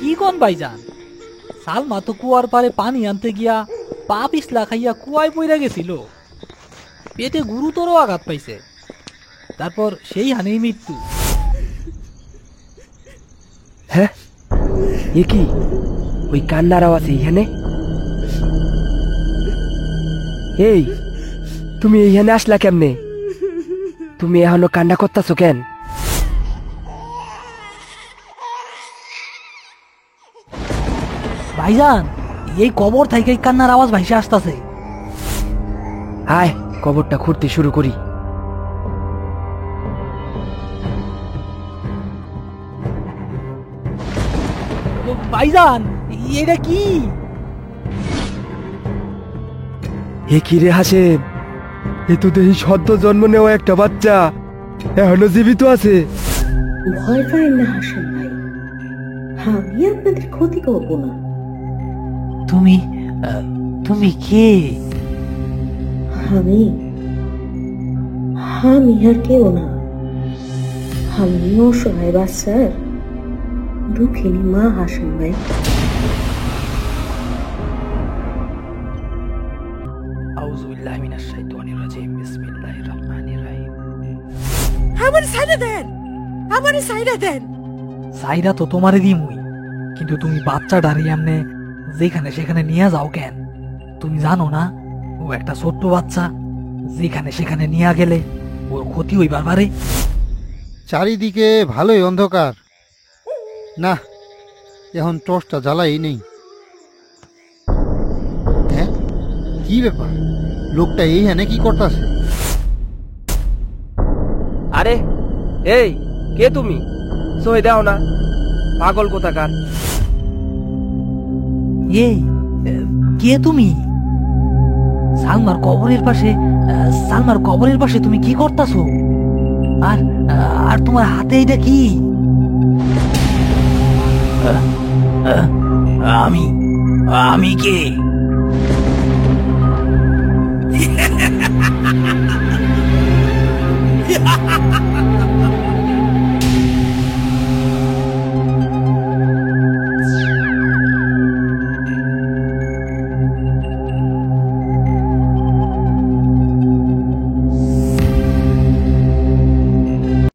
কি কোন ভাইজান, সালমা তো কুয়ার পারে পানি আনতে গিয়া পা পিছলা খাইয়া কুয়ায় পইরা গেছিল, পেটে গুরুতর আঘাত পাইছে, তারপর সেই হানেই মৃত্যু। হ্যাঁ, এ কি ওই কান্নার আওয়াজ এইখানে? এই, তুমি এইখানে আসলা কেমনে? তুমি এখনো কান্না করতেছো কেন? ভাইজান, এই কবর থেকে কান্নার আওয়াজ ভাইসে আসতেছে। আয় কবরটা খুঁড়তে শুরু করি। ভাইজান, এটা কি? এ কি রে হাসেম, এ তো দেখি সদ্য জন্ম নেওয়া একটা বাচ্চা, এখনো জীবিত আছে। ভয় পায় না হাসেম ভাই, আমি আপনাদের ক্ষতি করবো না। তুমি তুমি কে? আমি আমি আর কেউ না, আমি অসহায় বাচ্চার দুঃখিনী মা হাসেম ভাই। আউযুবিল্লাহি মিনাশ শাইতানির রাজিম, বিসমিল্লাহির রহমানির রহিম। আমার সাইডা দেন, আমার সাইডা দেন। সাইরা তো তোমারে দিমুই, কিন্তু তুমি বাচ্চাটারে এমনে যেখানে সেখানে নিয়ে যাও কেন? তুমি জানো না ও একটা ছোট্ট বাচ্চা, যেখানে সেখানে নিয়ে গেলে ওর ক্ষতি হইবার পারে। চারিদিকে ভালোই অন্ধকার, না এখন টর্চটা জ্বালাই নেই। হ্যাঁ, কি ব্যাপার, লোকটা এইখানে কি করতেছে? আরে এই, কে তুমি? সই দাও না, পাগল কোথাকার। এই, কে তুমি? সালমার কবরের পাশে তুমি কি করতাছো? আর আর তোমার হাতে এটা কি? আমি আমি কে?